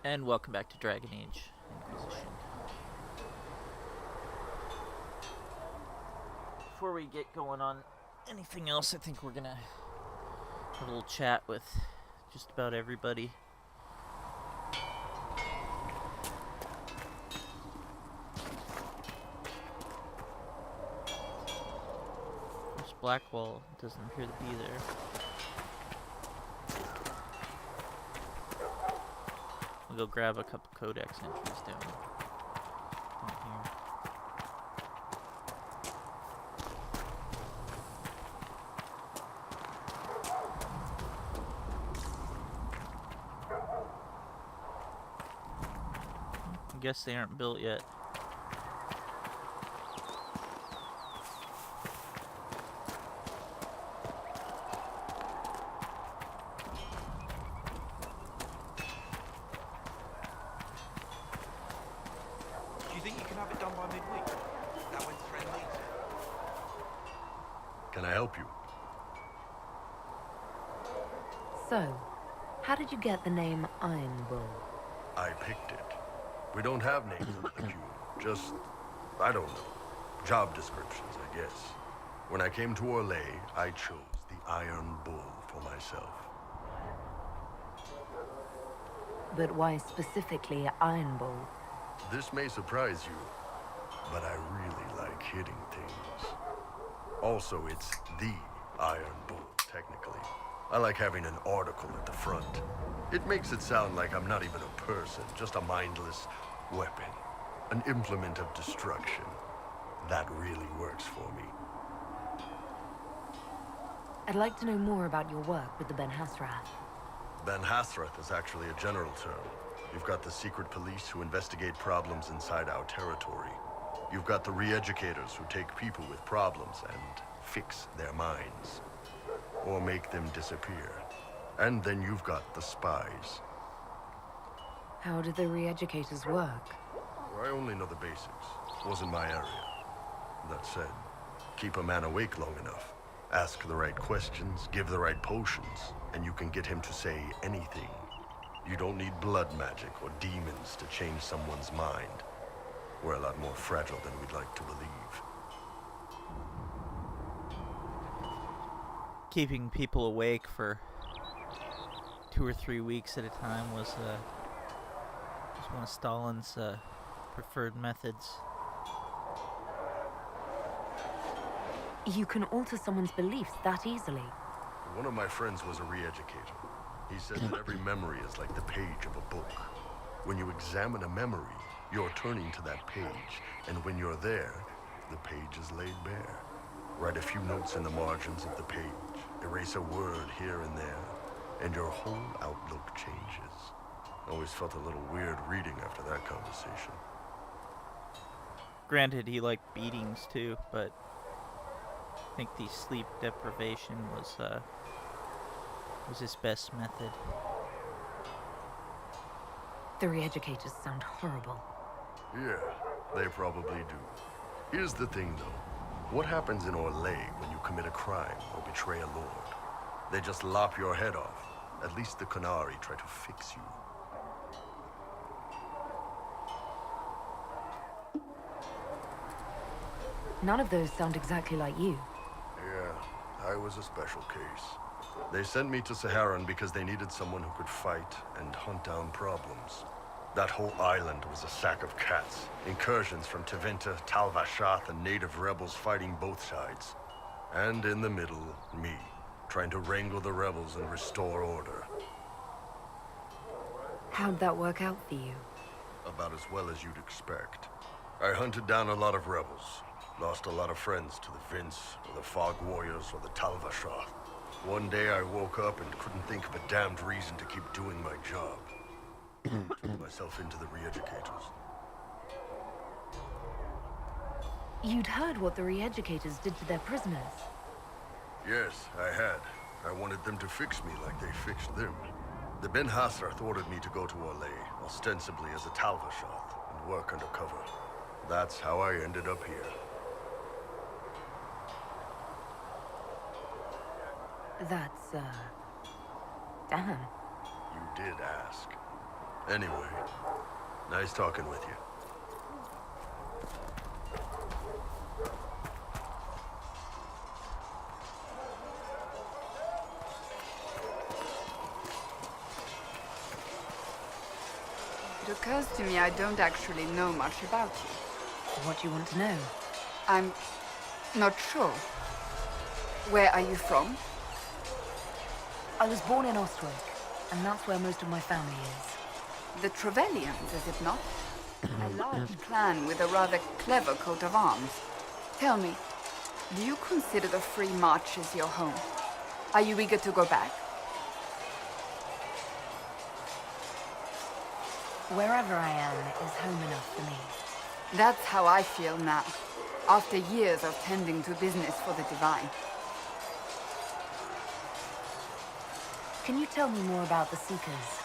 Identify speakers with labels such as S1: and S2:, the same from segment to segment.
S1: And welcome back to Dragon Age Inquisition. Before we get going on anything else, I think we're gonna have a little chat with just about everybody. This Blackwall doesn't appear to be there. We'll go grab a couple codex entries down here. I guess they aren't built yet.
S2: Do you think you can have it done by midweek? That went friendly.
S3: Can I help you?
S4: So, how did you get the name Iron Bull?
S3: I picked it. We don't have names under the queue. Just, I don't know. Job descriptions, I guess. When I came to Orlais, I chose the Iron Bull for myself.
S4: But why specifically Iron Bull?
S3: This may surprise you, but I really like hitting things. Also, it's the Iron Bull, technically. I like having an article at the front. It makes it sound like I'm not even a person, just a mindless weapon. An implement of destruction. That really works for me.
S4: I'd like to know more about your work with the Ben Hasrath.
S3: Ben Hasrath is actually a general term. You've got the secret police who investigate problems inside our territory. You've got the re-educators who take people with problems and fix their minds. Or make them disappear. And then you've got the spies.
S4: How do the re-educators work?
S3: I only know the basics. Wasn't my area. That said, keep a man awake long enough. Ask the right questions, give the right potions, and you can get him to say anything. You don't need blood magic or demons to change someone's mind. We're a lot more fragile than we'd like to believe.
S1: Keeping people awake for 2 or 3 weeks at a time was one of Stalin's preferred methods.
S4: You can alter someone's beliefs that easily.
S3: One of my friends was a re-educator. He said that every memory is like the page of a book. When you examine a memory, you're turning to that page, and when you're there, the page is laid bare. Write a few notes in the margins of the page, erase a word here and there, and your whole outlook changes. Always felt a little weird reading after that conversation.
S1: Granted, he liked beatings too, but I think the sleep deprivation was his best method.
S4: The re-educators sound horrible.
S3: Yeah, they probably do. Here's the thing, though. What happens in Orlais when you commit a crime or betray a lord? They just lop your head off. At least the Qunari try to fix you.
S4: None of those sound exactly like you.
S3: Yeah, I was a special case. They sent me to Saharan because they needed someone who could fight and hunt down problems. That whole island was a sack of cats. Incursions from Tevinter, Tal Vashath, and native rebels fighting both sides. And in the middle, me, trying to wrangle the rebels and restore order.
S4: How'd that work out for you?
S3: About as well as you'd expect. I hunted down a lot of rebels. Lost a lot of friends to the Vince, or the Fog Warriors, or the Tal Vashath. One day I woke up and couldn't think of a damned reason to keep doing my job. Turned myself into the re-educators.
S4: You'd heard what the re-educators did to their prisoners.
S3: Yes, I had. I wanted them to fix me like they fixed them. The Ben Hasrath ordered me to go to Orlais, ostensibly as a Tal Vashath, and work undercover. That's how I ended up here.
S4: That's, damn.
S3: You did ask. Anyway, nice talking with you.
S5: It occurs to me I don't actually know much about you.
S4: What do you want to know?
S5: I'm not sure. Where are you from?
S4: I was born in Ostwick, and that's where most of my family is.
S5: The Trevellians, is it not? A large clan with a rather clever coat of arms. Tell me, do you consider the Free Marches your home? Are you eager to go back?
S4: Wherever I am is home enough for me.
S5: That's how I feel now, after years of tending to business for the Divine.
S4: Can you tell me more about the Seekers?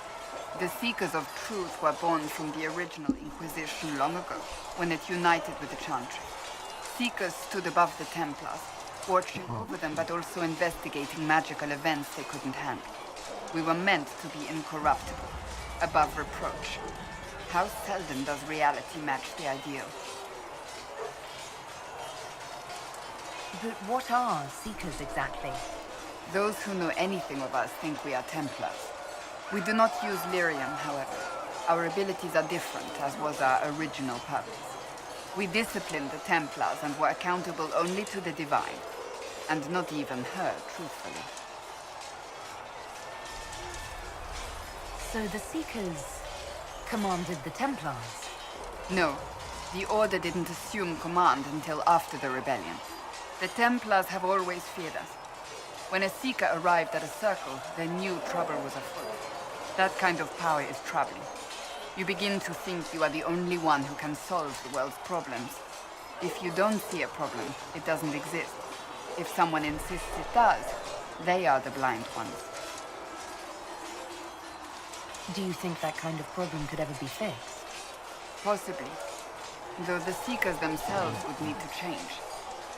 S5: The Seekers of Truth were born from the original Inquisition long ago, when it united with the Chantry. Seekers stood above the Templars, watching over them but also investigating magical events they couldn't handle. We were meant to be incorruptible, above reproach. How seldom does reality match the ideal?
S4: But what are Seekers exactly?
S5: Those who know anything of us think we are Templars. We do not use lyrium, however. Our abilities are different, as was our original purpose. We disciplined the Templars and were accountable only to the Divine, and not even her, truthfully.
S4: So the Seekers commanded the Templars?
S5: No, the Order didn't assume command until after the rebellion. The Templars have always feared us. When a Seeker arrived at a circle, they knew trouble was afoot. That kind of power is troubling. You begin to think you are the only one who can solve the world's problems. If you don't see a problem, it doesn't exist. If someone insists it does, they are the blind ones.
S4: Do you think that kind of problem could ever be fixed?
S5: Possibly. Though the Seekers themselves would need to change.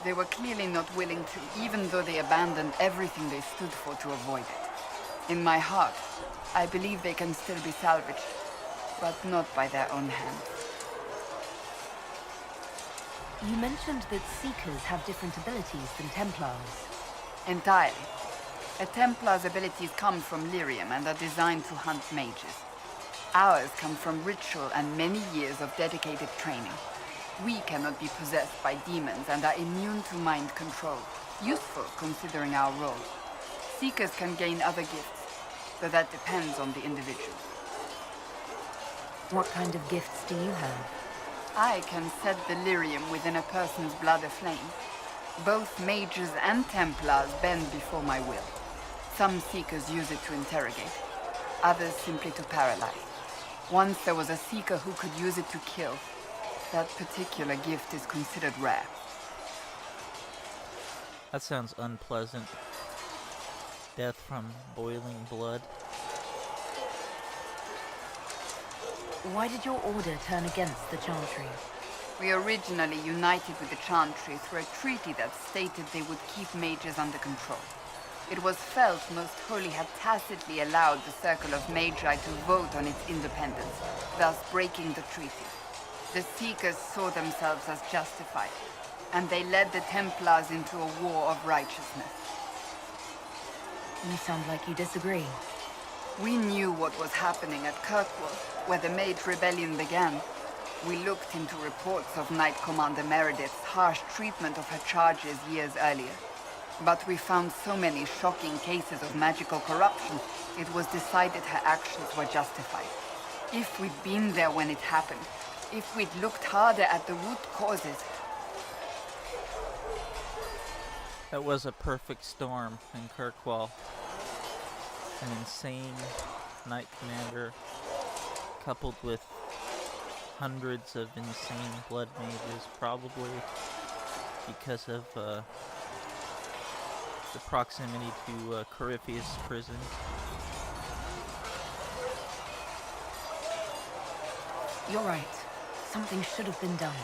S5: They were clearly not willing to, even though they abandoned everything they stood for to avoid it. In my heart, I believe they can still be salvaged, but not by their own hands.
S4: You mentioned that Seekers have different abilities than Templars.
S5: Entirely. A Templar's abilities come from lyrium and are designed to hunt mages. Ours come from ritual and many years of dedicated training. We cannot be possessed by demons and are immune to mind control. Useful considering our role. Seekers can gain other gifts, but that depends on the individual.
S4: What kind of gifts do you have?
S5: I can set the lyrium within a person's blood aflame. Both mages and Templars bend before my will. Some Seekers use it to interrogate, others simply to paralyze. Once there was a Seeker who could use it to kill. That particular gift is considered rare.
S1: That sounds unpleasant. Death from boiling blood.
S4: Why did your order turn against the Chantry?
S5: We originally united with the Chantry through a treaty that stated they would keep mages under control. It was felt Most Holy had tacitly allowed the Circle of Magi to vote on its independence, thus breaking the treaty. The Seekers saw themselves as justified, and they led the Templars into a war of righteousness.
S4: You sound like you disagree.
S5: We knew what was happening at Kirkwall, where the Mage Rebellion began. We looked into reports of Knight Commander Meredith's harsh treatment of her charges years earlier. But we found so many shocking cases of magical corruption, it was decided her actions were justified. If we'd been there when it happened, if we'd looked harder at the root causes...
S1: That was a perfect storm in Kirkwall. An insane Knight Commander coupled with hundreds of insane blood mages, probably because of the proximity to Corypheus prison.
S4: You're right. Something should have been done.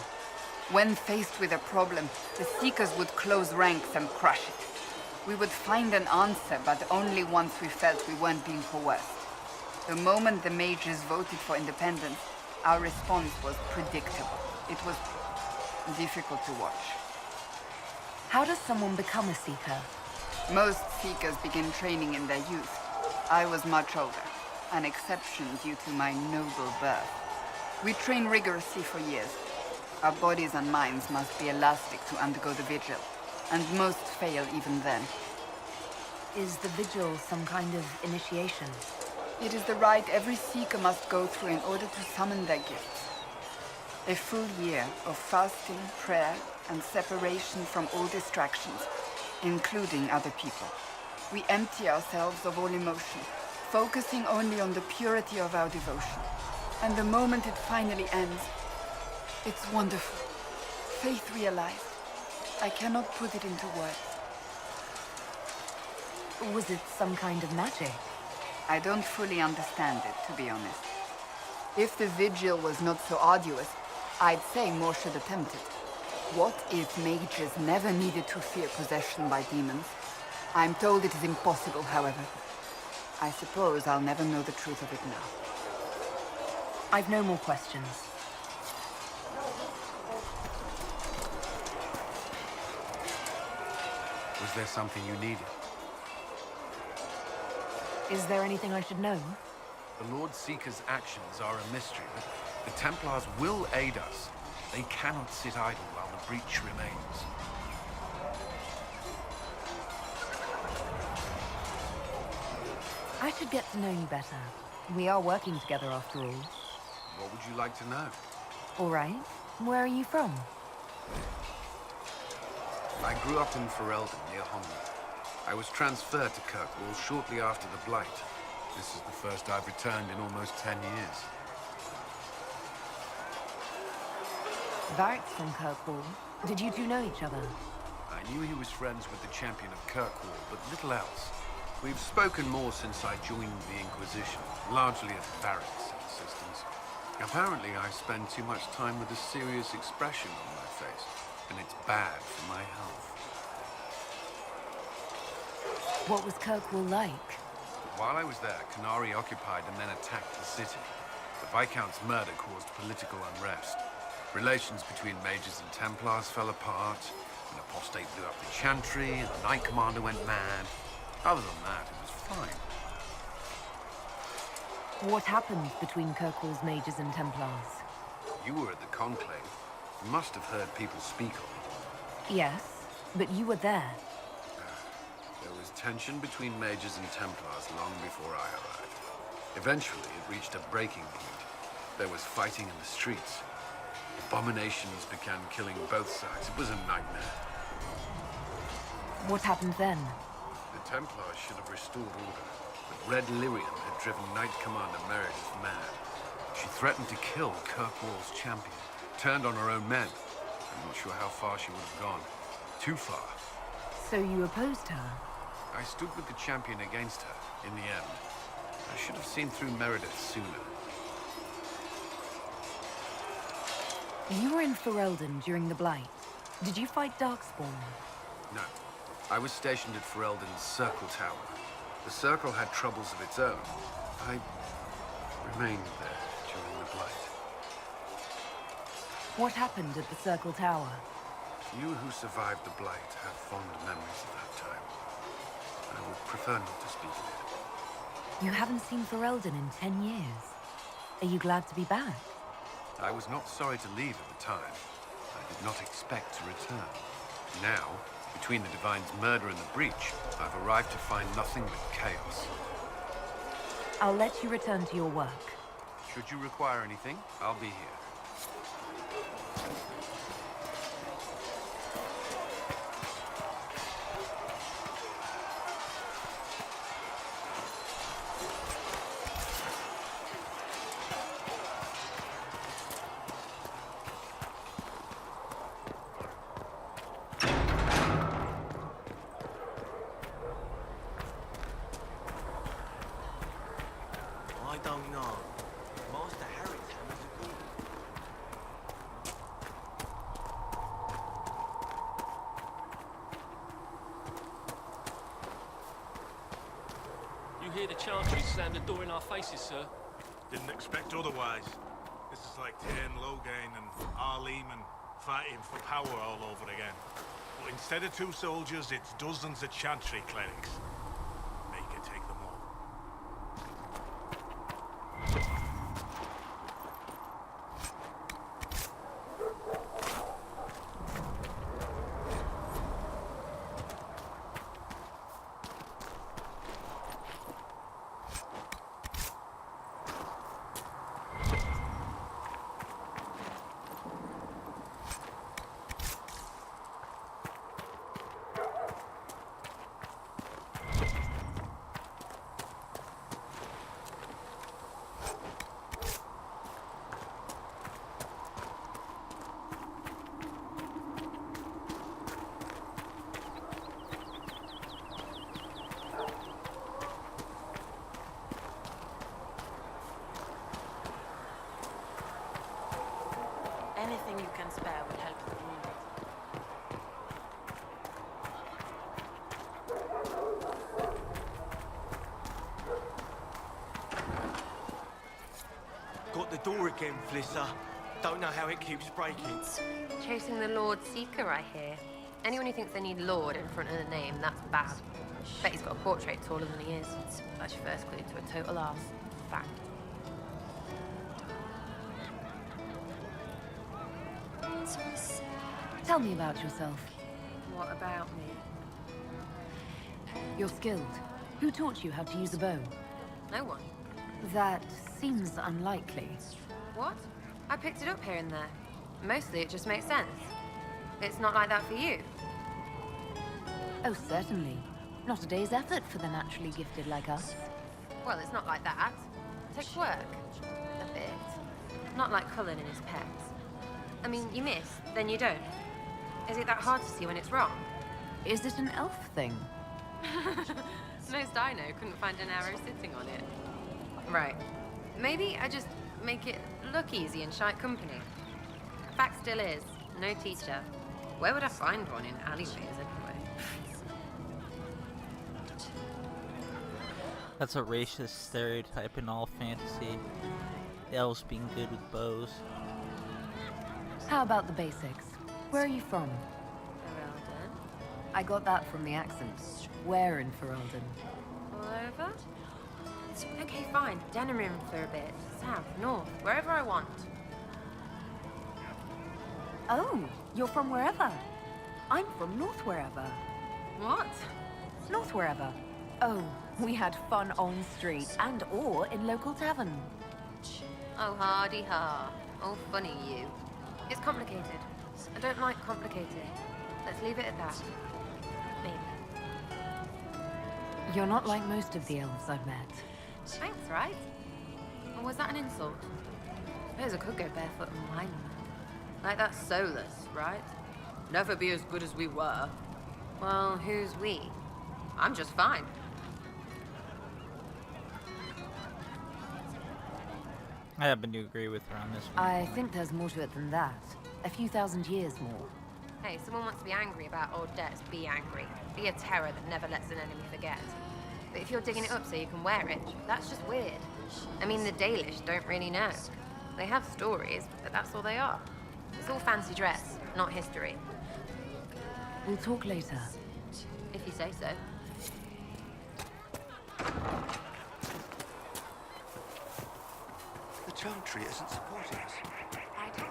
S5: When faced with a problem, the Seekers would close ranks and crush it. We would find an answer, but only once we felt we weren't being coerced. The moment the mages voted for independence, our response was predictable. It was difficult to watch.
S4: How does someone become a Seeker?
S5: Most Seekers begin training in their youth. I was much older, an exception due to my noble birth. We train rigorously for years. Our bodies and minds must be elastic to undergo the vigil, and most fail even then.
S4: Is the vigil some kind of initiation?
S5: It is the rite every Seeker must go through in order to summon their gifts. A full year of fasting, prayer, and separation from all distractions, including other people. We empty ourselves of all emotion, focusing only on the purity of our devotion. And the moment it finally ends, it's wonderful. Faith realized. I cannot put it into words.
S4: Was it some kind of magic?
S5: I don't fully understand it, to be honest. If the vigil was not so arduous, I'd say more should attempt it. What if mages never needed to fear possession by demons? I'm told it is impossible, however. I suppose I'll never know the truth of it now.
S4: I've no more questions.
S6: Was there something you needed?
S4: Is there anything I should know?
S6: The Lord Seeker's actions are a mystery, but the Templars will aid us. They cannot sit idle while the breach remains.
S4: I should get to know you better. We are working together after all.
S6: What would you like to know?
S4: All right. Where are you from?
S6: I grew up in Ferelden, near Homley. I was transferred to Kirkwall shortly after the Blight. This is the first I've returned in almost 10 years.
S4: Varric's from Kirkwall. Did you two know each other?
S6: I knew he was friends with the champion of Kirkwall, but little else. We've spoken more since I joined the Inquisition, largely at Varric's insistence. Apparently, I spend too much time with a serious expression on my face, and it's bad for my health.
S4: What was Kirkwall like?
S6: While I was there, Canary occupied and then attacked the city. The Viscount's murder caused political unrest. Relations between mages and Templars fell apart. An apostate blew up the chantry, and the Knight Commander went mad. Other than that, it was fine.
S4: What happened between Kirkwall's mages and Templars?
S6: You were at the Conclave. You must have heard people speak of it.
S4: Yes, but you were there.
S6: There was tension between mages and Templars long before I arrived. Eventually, it reached a breaking point. There was fighting in the streets. Abominations began killing both sides. It was a nightmare.
S4: What happened then?
S6: The Templars should have restored order, but Red Lyrian had driven Knight Commander Meredith mad. She threatened to kill Kirkwall's champion, turned on her own men. I'm not sure how far she would have gone. Too far.
S4: So you opposed her?
S6: I stood with the champion against her, in the end. I should have seen through Meredith sooner.
S4: You were in Ferelden during the Blight. Did you fight Darkspawn?
S6: No. I was stationed at Ferelden's Circle Tower. The Circle had troubles of its own. I remained there during the Blight.
S4: What happened at the Circle Tower?
S6: You who survived the Blight have fond memories of that time. I would prefer not to speak of it.
S4: You haven't seen Ferelden in 10 years. Are you glad to be back?
S6: I was not sorry to leave at the time. I did not expect to return. Now, between the Divine's murder and the breach, I've arrived to find nothing but chaos.
S4: I'll let you return to your work.
S6: Should you require anything, I'll be here.
S2: I don't know. Master Herald was a good. You hear the
S7: Chantry slammed the door in our faces, sir.
S8: Didn't expect otherwise. This is like Tane Logain and Arlim and fighting for power all over again. But instead of 2 soldiers, it's dozens of Chantry clerics. Make it take them all.
S9: Anything you can spare would help the wounded.
S10: Got the door again, Flisser. Don't know how it keeps breaking.
S11: Chasing the Lord Seeker, I hear. Anyone who thinks they need Lord in front of the name, that's bad. Bet he's got a portrait taller than he is. That's your first clue to a total arse. Fact.
S4: Tell me about yourself.
S11: What about me?
S4: You're skilled. Who taught you how to use a bow?
S11: No one.
S4: That seems unlikely.
S11: What? I picked it up here and there. Mostly it just makes sense. It's not like that for you.
S4: Oh, certainly. Not a day's effort for the naturally gifted like us.
S11: Well, it's not like that. It takes work. A bit. Not like Cullen and his pets. I mean, you miss, then you don't. Is it that hard to see when it's wrong?
S4: Is it an elf thing?
S11: Most I know couldn't find an arrow sitting on it. Right. Maybe I just make it look easy in shite company. Fact still is, no teacher. Where would I find one in alleyways anyway?
S1: That's a racist stereotype in all fantasy. The elves being good with bows.
S4: How about the basics? Where are you from?
S11: Herald.
S4: I got that from the accent. Where in Ferelden?
S11: All over? Okay, fine. Denerim for a bit. South, north, wherever I want.
S4: Oh, you're from wherever. I'm from north wherever.
S11: What?
S4: North wherever. Oh, we had fun on street and or in local tavern.
S11: Oh, hardy ha. Oh, funny you. It's complicated. I don't like complicated. Let's leave it at that. Maybe.
S4: You're not like most of the elves I've met.
S11: Thanks, right? Or was that an insult? I suppose I could go barefoot and whine that. Like that's soulless, right? Never be as good as we were. Well, who's we? I'm just fine.
S1: I happen to agree with her on this one.
S4: I think there's more to it than that. A few thousand years more.
S11: Hey, someone wants to be angry about old debts, be angry. Be a terror that never lets an enemy forget. But if you're digging it up so you can wear it, that's just weird. I mean, the Dalish don't really know. They have stories, but that's all they are. It's all fancy dress, not history.
S4: We'll talk later.
S11: If you say so.
S10: The Chantry isn't supporting us.
S11: I don't.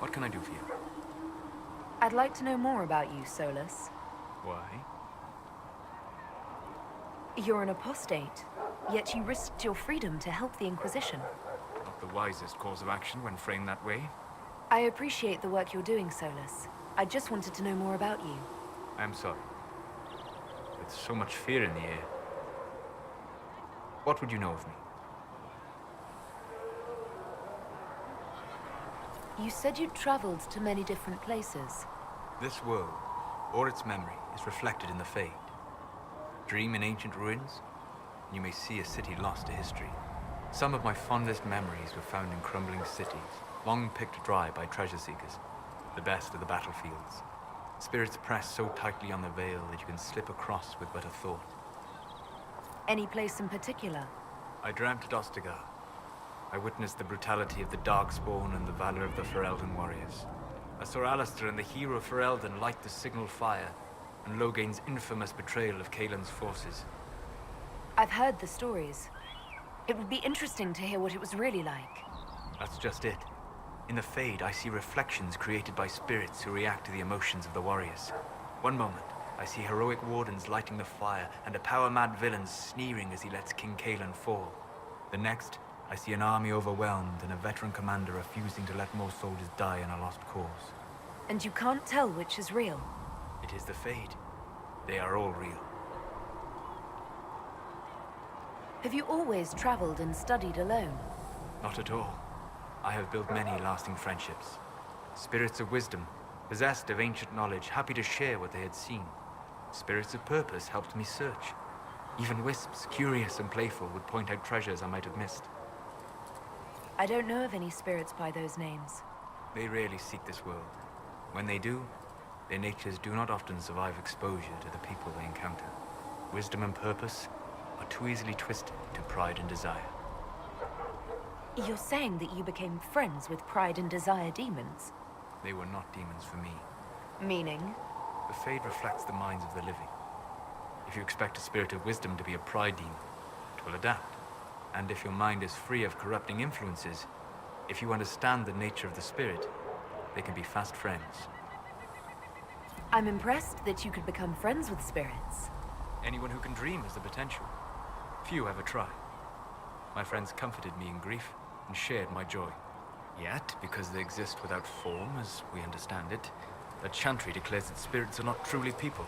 S6: What can I do for you?
S4: I'd like to know more about you, Solus.
S12: Why?
S4: You're an apostate, yet you risked your freedom to help the Inquisition.
S12: Not the wisest course of action when framed that way.
S4: I appreciate the work you're doing, Solus. I just wanted to know more about you.
S12: I'm sorry. With so much fear in the air. What would you know of me?
S4: You said you'd traveled to many different places.
S12: This world, or its memory, is reflected in the Fade. Dream in ancient ruins, and you may see a city lost to history. Some of my fondest memories were found in crumbling cities, long picked dry by treasure seekers, the best of the battlefields. Spirits press so tightly on the veil that you can slip across with but a thought.
S4: Any place in particular?
S12: I dreamt at Ostagar. I witnessed the brutality of the Darkspawn and the valor of the Ferelden warriors. I saw Alistair and the hero Ferelden light the signal fire, and Logain's infamous betrayal of Caelan's forces.
S4: I've heard the stories. It would be interesting to hear what it was really like.
S12: That's just it. In the Fade, I see reflections created by spirits who react to the emotions of the warriors. One moment, I see heroic wardens lighting the fire, and a power-mad villain sneering as he lets King Caelan fall. The next, I see an army overwhelmed and a veteran commander refusing to let more soldiers die in a lost cause.
S4: And you can't tell which is real?
S12: It is the Fade. They are all real.
S4: Have you always traveled and studied alone?
S12: Not at all. I have built many lasting friendships. Spirits of wisdom, possessed of ancient knowledge, happy to share what they had seen. Spirits of purpose helped me search. Even wisps, curious and playful, would point out treasures I might have missed.
S4: I don't know of any spirits by those names.
S12: They rarely seek this world. When they do, their natures do not often survive exposure to the people they encounter. Wisdom and purpose are too easily twisted to pride and desire.
S4: You're saying that you became friends with Pride and Desire demons?
S12: They were not demons for me.
S4: Meaning?
S12: The Fade reflects the minds of the living. If you expect a spirit of wisdom to be a pride demon, it will adapt. And if your mind is free of corrupting influences, if you understand the nature of the spirit, they can be fast friends.
S4: I'm impressed that you could become friends with spirits.
S12: Anyone who can dream has the potential. Few ever try. My friends comforted me in grief and shared my joy. Yet, because they exist without form, as we understand it, the Chantry declares that spirits are not truly people.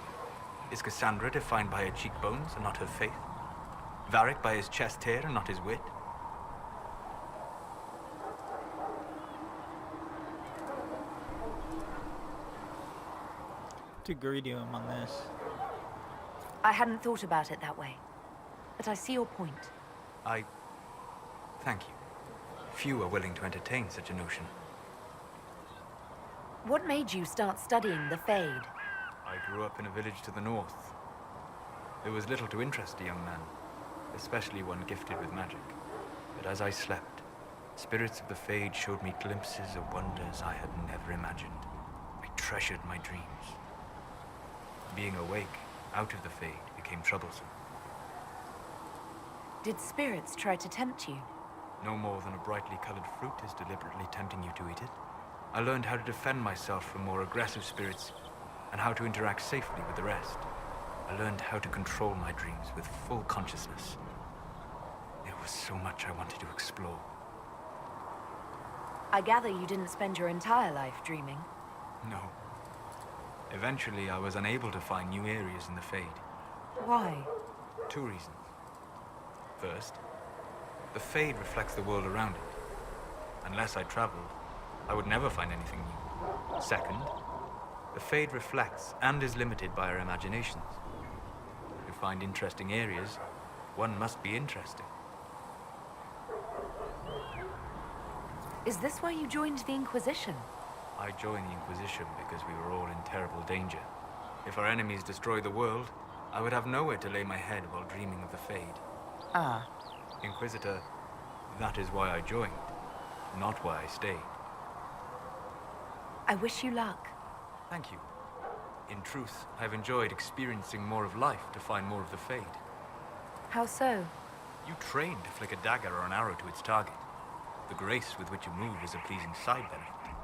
S12: Is Cassandra defined by her cheekbones and not her faith? Varric by his chest hair and not his wit?
S1: To agree to him on this.
S4: I hadn't thought about it that way, but I see your point.
S12: Thank you. Few are willing to entertain such a notion.
S4: What made you start studying the Fade?
S12: I grew up in a village to the north. There was little to interest a young man, especially one gifted with magic. But as I slept, spirits of the Fade showed me glimpses of wonders I had never imagined. I treasured my dreams. Being awake, out of the Fade, became troublesome.
S4: Did spirits try to tempt you?
S12: No more than a brightly colored fruit is deliberately tempting you to eat it. I learned how to defend myself from more aggressive spirits and how to interact safely with the rest. I learned how to control my dreams with full consciousness. There was so much I wanted to explore.
S4: I gather you didn't spend your entire life dreaming.
S12: No. Eventually, I was unable to find new areas in the Fade.
S4: Why?
S12: 2 reasons. First, the Fade reflects the world around it. Unless I traveled, I would never find anything new. Second, the Fade reflects and is limited by our imaginations. To find interesting areas, one must be interesting.
S4: Is this why you joined the Inquisition?
S12: I joined the Inquisition because we were all in terrible danger. If our enemies destroyed the world, I would have nowhere to lay my head while dreaming of the Fade.
S4: Ah.
S12: Inquisitor, that is why I joined, not why I stayed.
S4: I wish you luck.
S12: Thank you. In truth, I've enjoyed experiencing more of life to find more of the Fade.
S4: How so?
S12: You train to flick a dagger or an arrow to its target. The grace with which you move is a pleasing side benefit.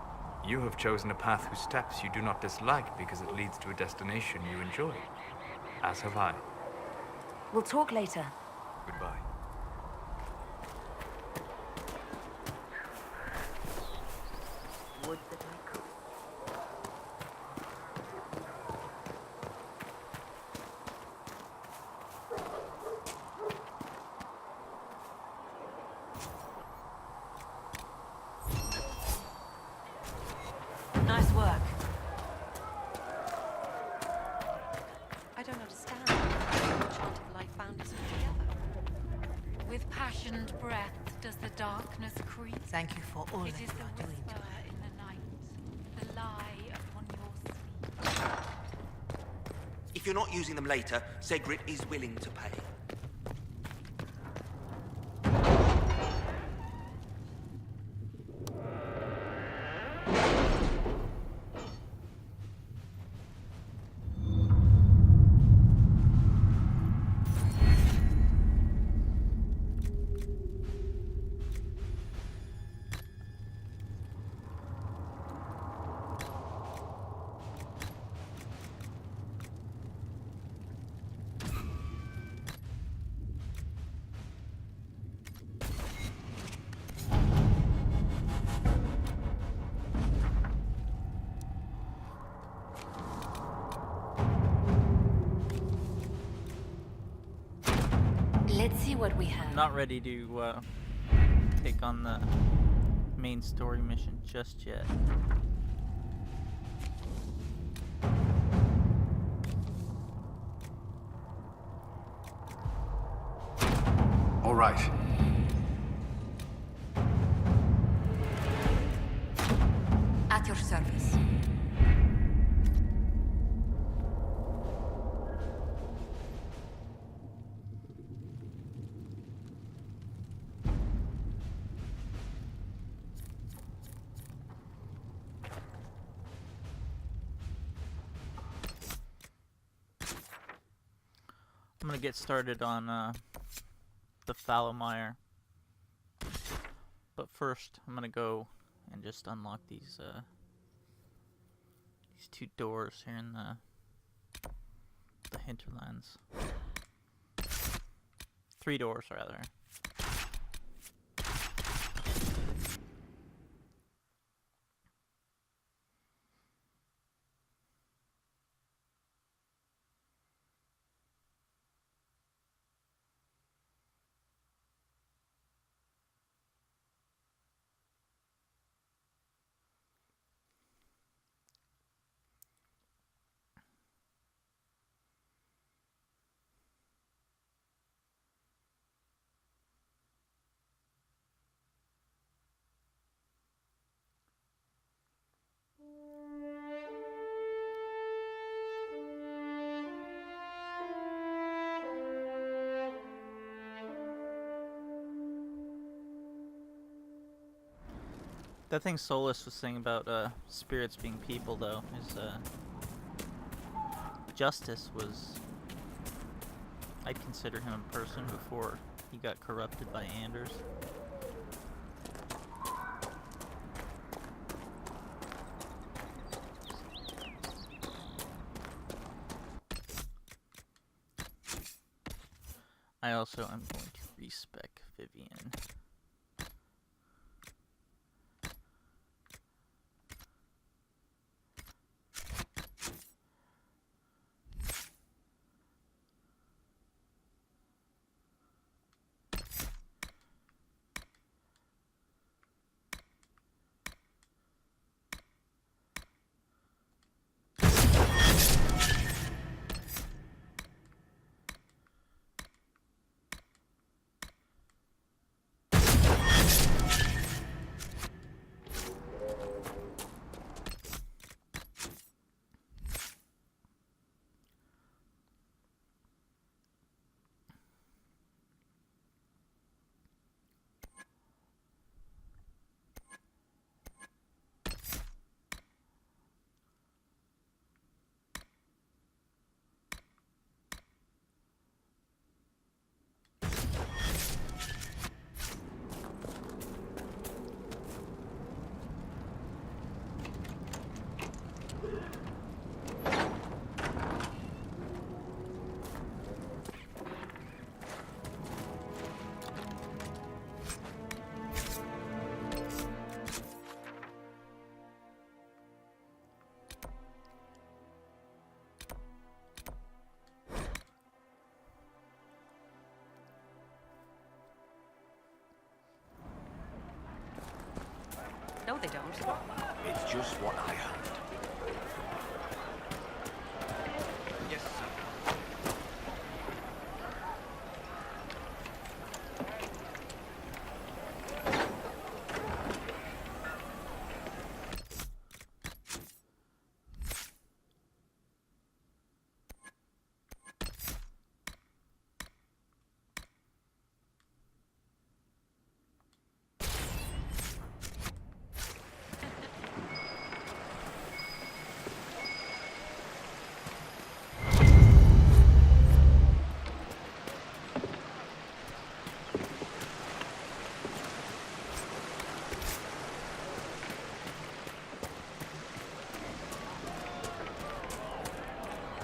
S12: You have chosen a path whose steps you do not dislike because it leads to a destination you enjoy. As have I.
S4: We'll talk later.
S12: Goodbye.
S4: Would that I could.
S9: Nice work. I don't understand. The chant of life bound us all together. With passionate breath does the darkness creep.
S13: Thank you for all
S9: It
S13: that
S9: is
S13: you
S9: the
S13: are doing to
S9: whisper
S13: us.
S9: in the night, the lie upon your sleep.
S10: If you're not using them later, Zegrit is willing to pay.
S4: Let's see what we have.
S1: I'm not ready to take on the main story mission just yet.
S6: All right.
S4: At your service.
S1: I'm gonna get started on the Fallow Mire, but first I'm gonna go and just unlock these two doors here in the hinterlands. 3 doors rather. That thing Solus was saying about spirits being people, though, is Justice was... I'd consider him a person before he got corrupted by Anders. I also am going to respec Vivian.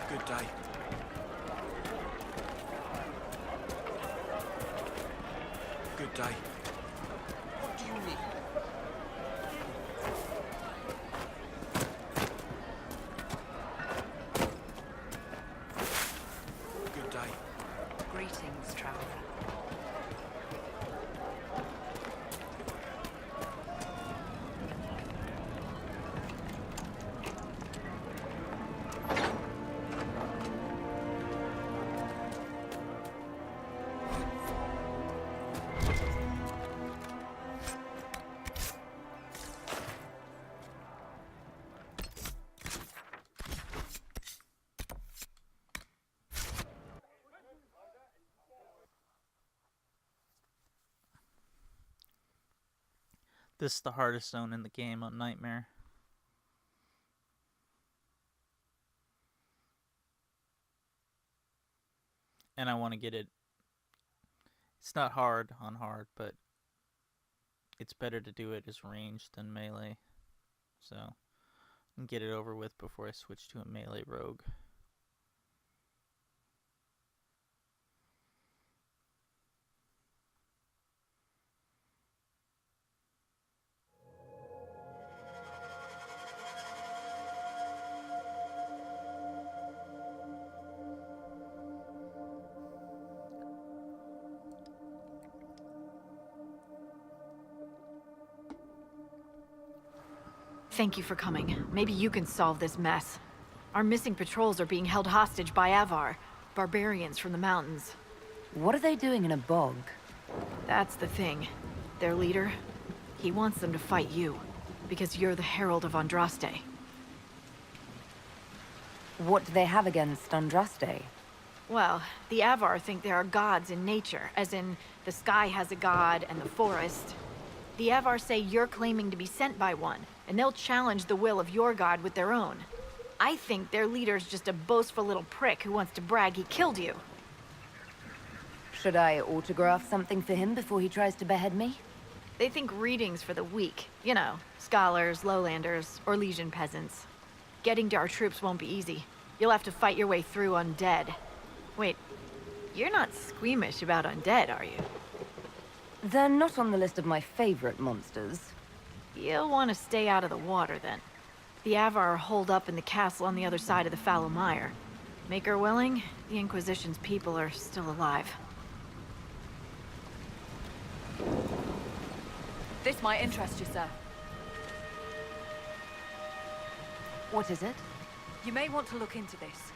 S2: Good day. Good day.
S10: What do you need?
S2: Good day.
S4: Greetings, traveler.
S1: This is the hardest zone in the game on Nightmare. And I want to get it. It's not hard on hard, but it's better to do it as ranged than melee. So, and get it over with before I switch to a melee rogue.
S13: Thank you for coming. Maybe you can solve this mess. Our missing patrols are being held hostage by Avvar, barbarians from the mountains.
S4: What are they doing in a bog?
S13: That's the thing. Their leader, he wants them to fight you, because you're the Herald of Andraste.
S4: What do they have against Andraste?
S13: Well, the Avvar think there are gods in nature, as in the sky has a god and the forest. The Avvar say you're claiming to be sent by one, and they'll challenge the will of your god with their own. I think their leader's just a boastful little prick who wants to brag he killed you.
S4: Should I autograph something for him before he tries to behead me?
S13: They think readings for the weak. You know, scholars, lowlanders, or Legion peasants. Getting to our troops won't be easy. You'll have to fight your way through undead. Wait, you're not squeamish about undead, are you?
S4: They're not on the list of my favorite monsters.
S13: You'll want to stay out of the water, then. The Avvar are holed up in the castle on the other side of the Fallow Mire. Maker willing, the Inquisition's people are still alive.
S14: This might interest you, sir.
S4: What is it?
S14: You may want to look into this.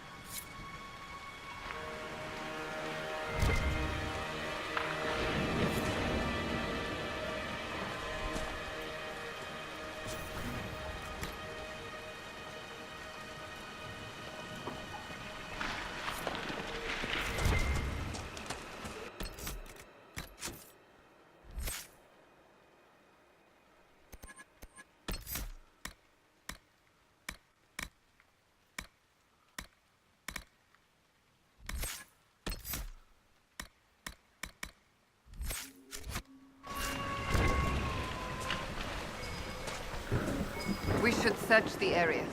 S5: We should search the area.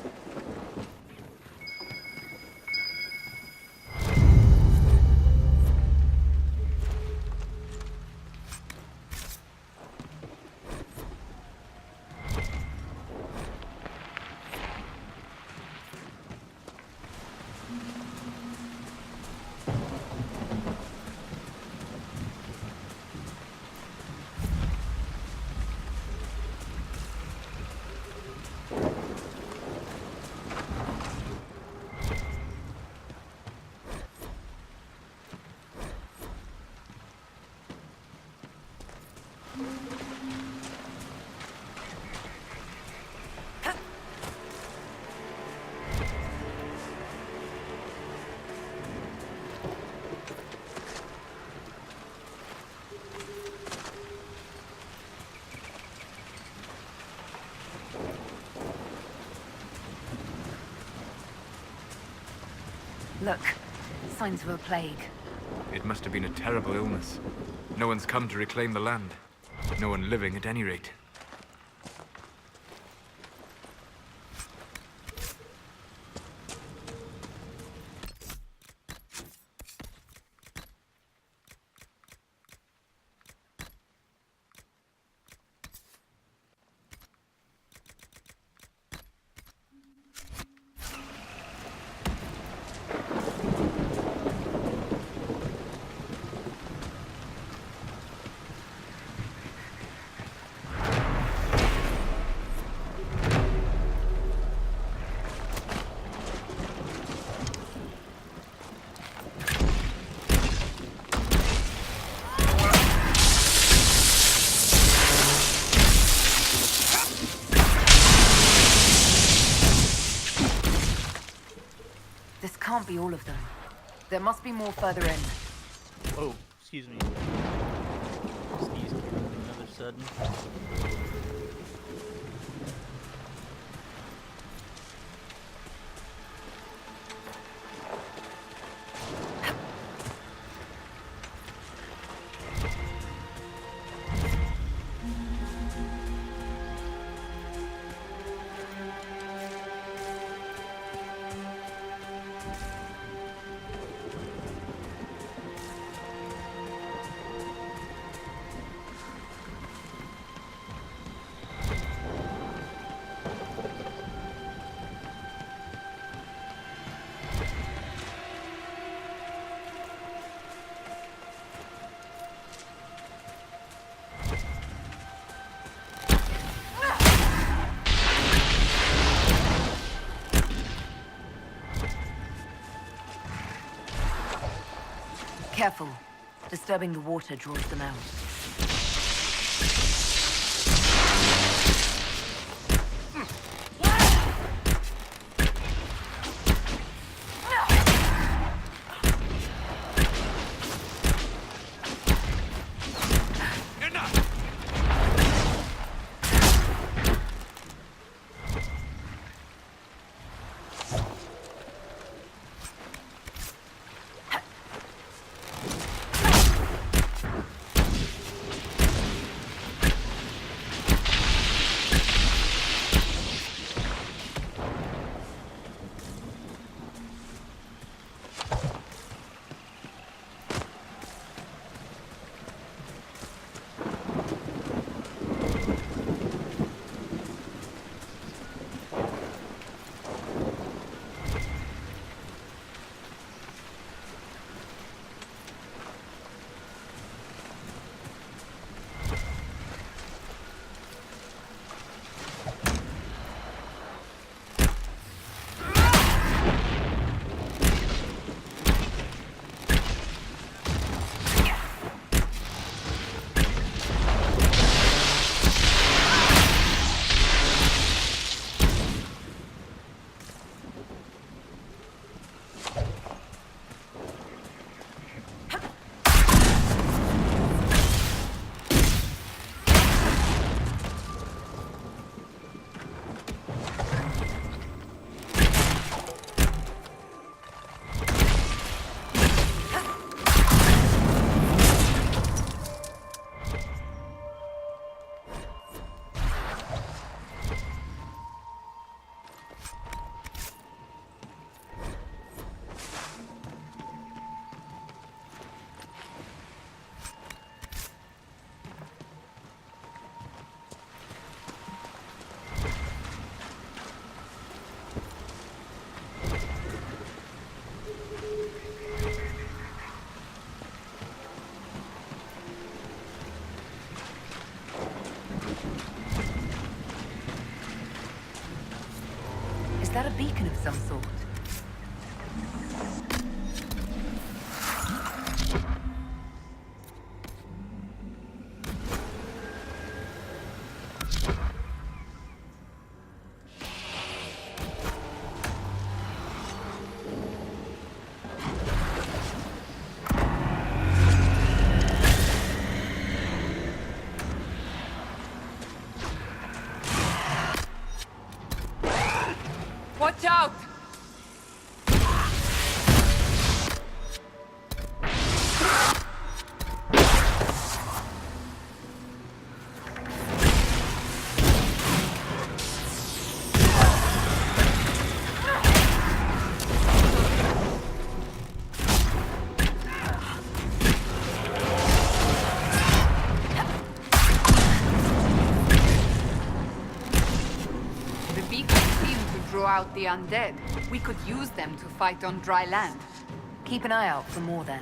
S4: Look, signs of a plague.
S12: It must have been a terrible illness. No one's come to reclaim the land. No one living, at any rate.
S4: This can't be all of them. There must be more further in.
S1: Oh, excuse me. Sneeze came another sudden.
S4: Careful. Disturbing the water draws them out. Is that a beacon of some sort?
S5: Watch out! Out the undead. We could use them to fight on dry land.
S4: Keep an eye out for more then.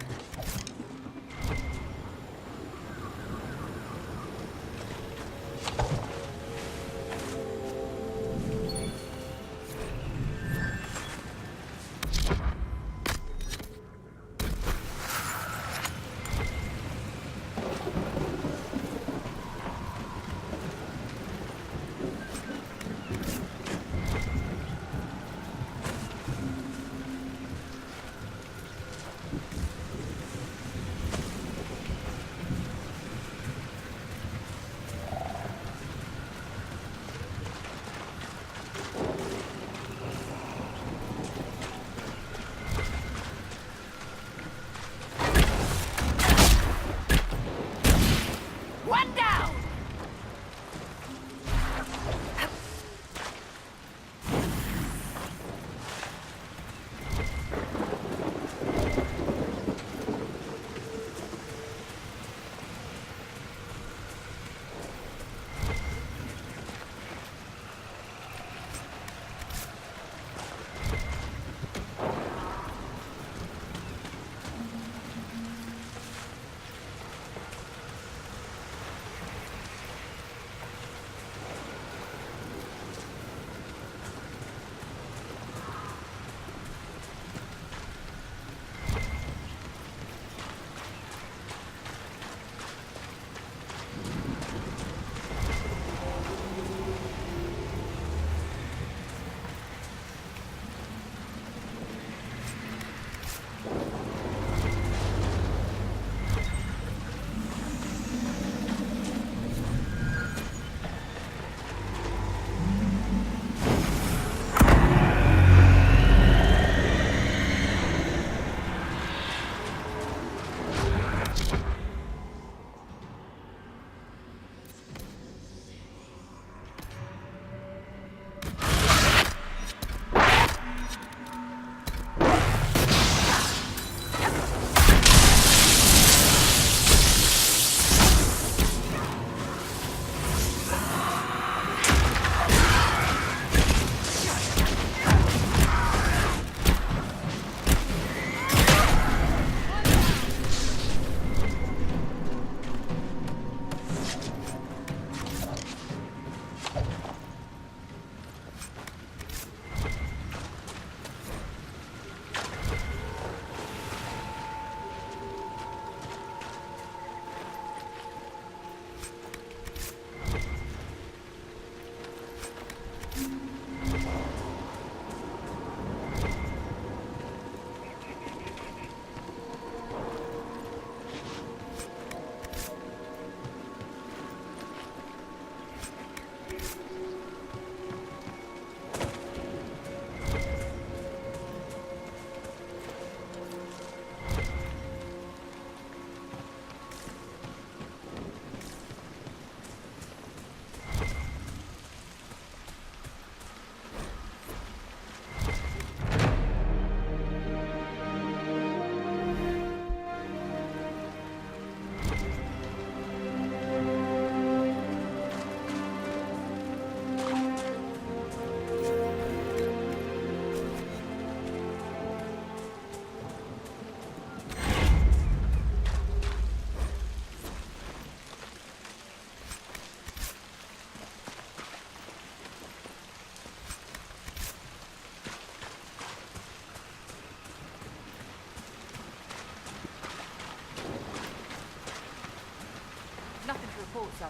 S14: report, sir.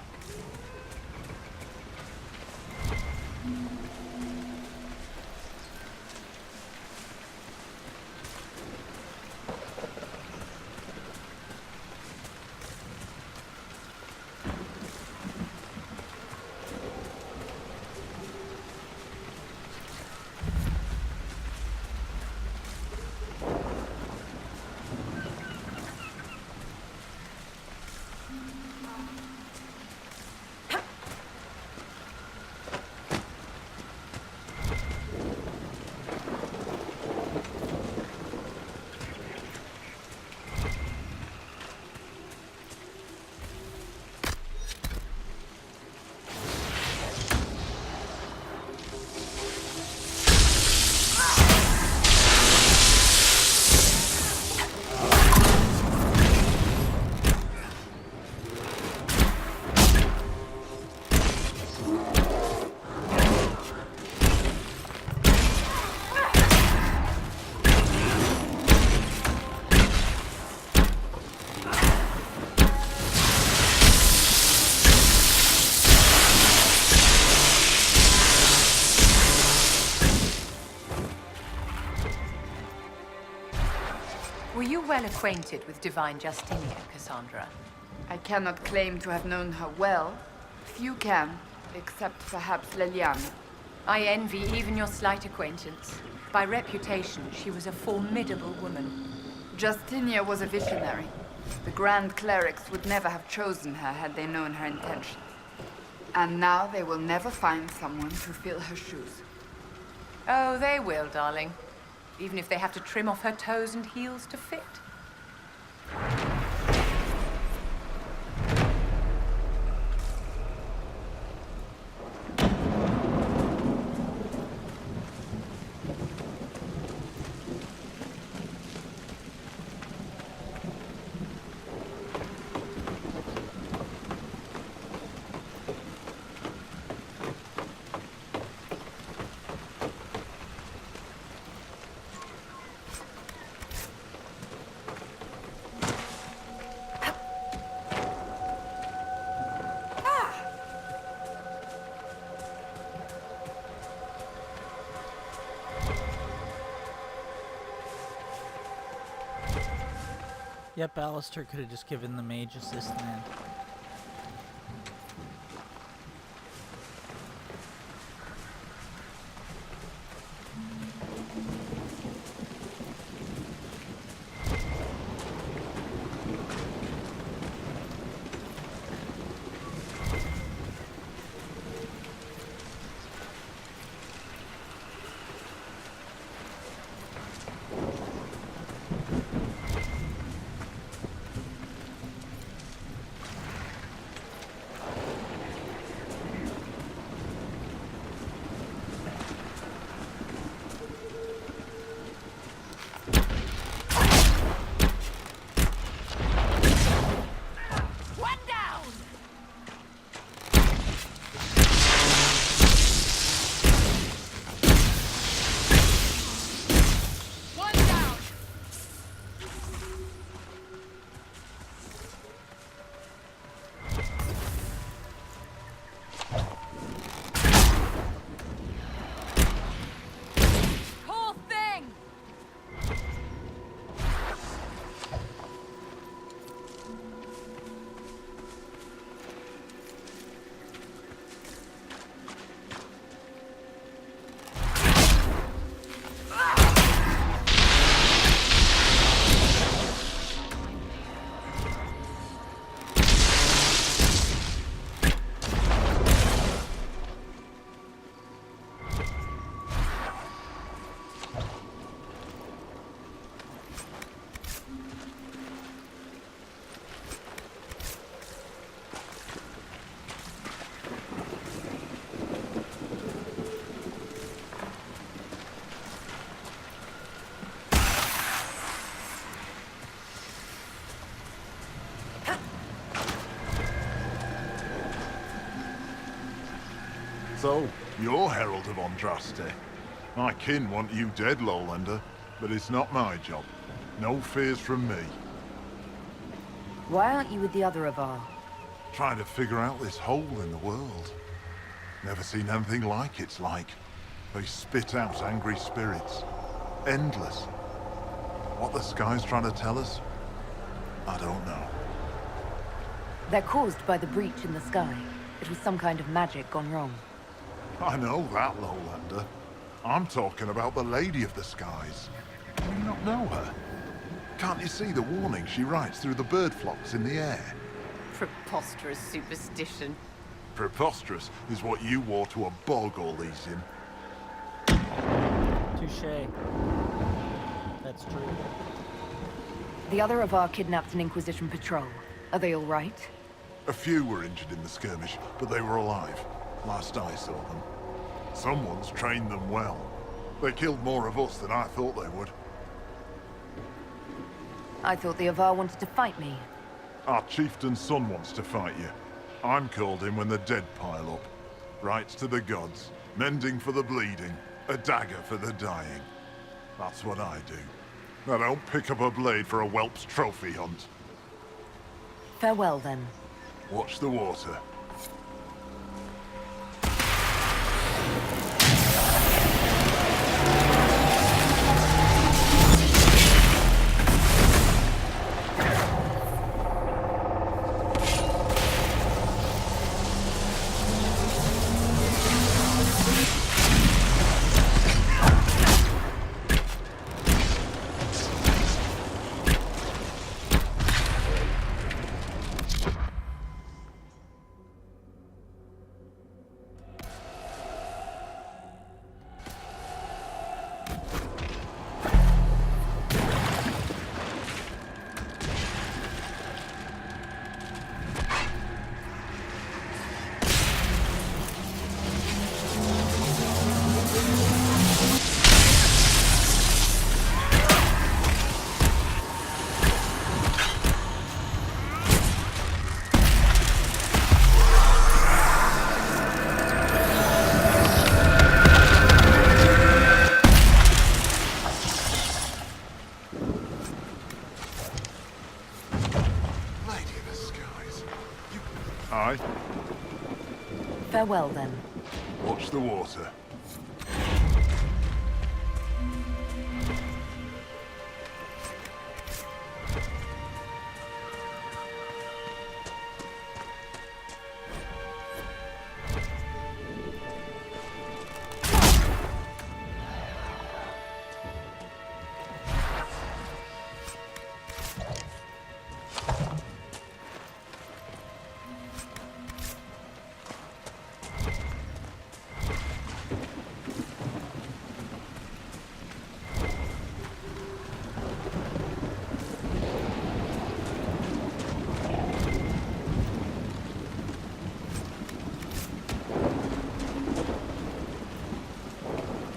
S15: Were you well acquainted with Divine Justinia, Cassandra?
S5: I cannot claim to have known her well. Few can, except perhaps Leliana.
S15: I envy even your slight acquaintance. By reputation, she was a formidable woman.
S5: Justinia was a visionary. The Grand Clerics would never have chosen her had they known her intentions. And now they will never find someone to fill her shoes.
S15: Oh, they will, darling. Even if they have to trim off her toes and heels to fit.
S1: Yep, Alistair could have just given the mage assist land.
S16: So, you're Herald of Andraste. My kin want you dead, Lowlander, but it's not my job. No fears from me.
S4: Why aren't you with the other Avvar?
S16: Trying to figure out this hole in the world. Never seen anything like it's like. They spit out angry spirits. Endless. What the sky's trying to tell us? I don't know.
S4: They're caused by the breach in the sky. It was some kind of magic gone wrong.
S16: I know that, Lowlander. I'm talking about the Lady of the Skies. Do you not know her? Can't you see the warning she writes through the bird flocks in the air?
S11: Preposterous superstition.
S16: Preposterous is what you wore to a bog all these in.
S1: Touché. That's true.
S4: The other Avvar kidnapped an Inquisition patrol. Are they all right?
S16: A few were injured in the skirmish, but they were alive. Last I saw them. Someone's trained them well. They killed more of us than I thought they would.
S4: I thought the Avvar wanted to fight me.
S16: Our chieftain's son wants to fight you. I'm called in when the dead pile up. Rites to the gods, mending for the bleeding, a dagger for the dying. That's what I do. I don't pick up a blade for a whelp's trophy hunt.
S4: Farewell, then.
S16: Watch the water.
S4: Farewell, then.
S16: Watch the water.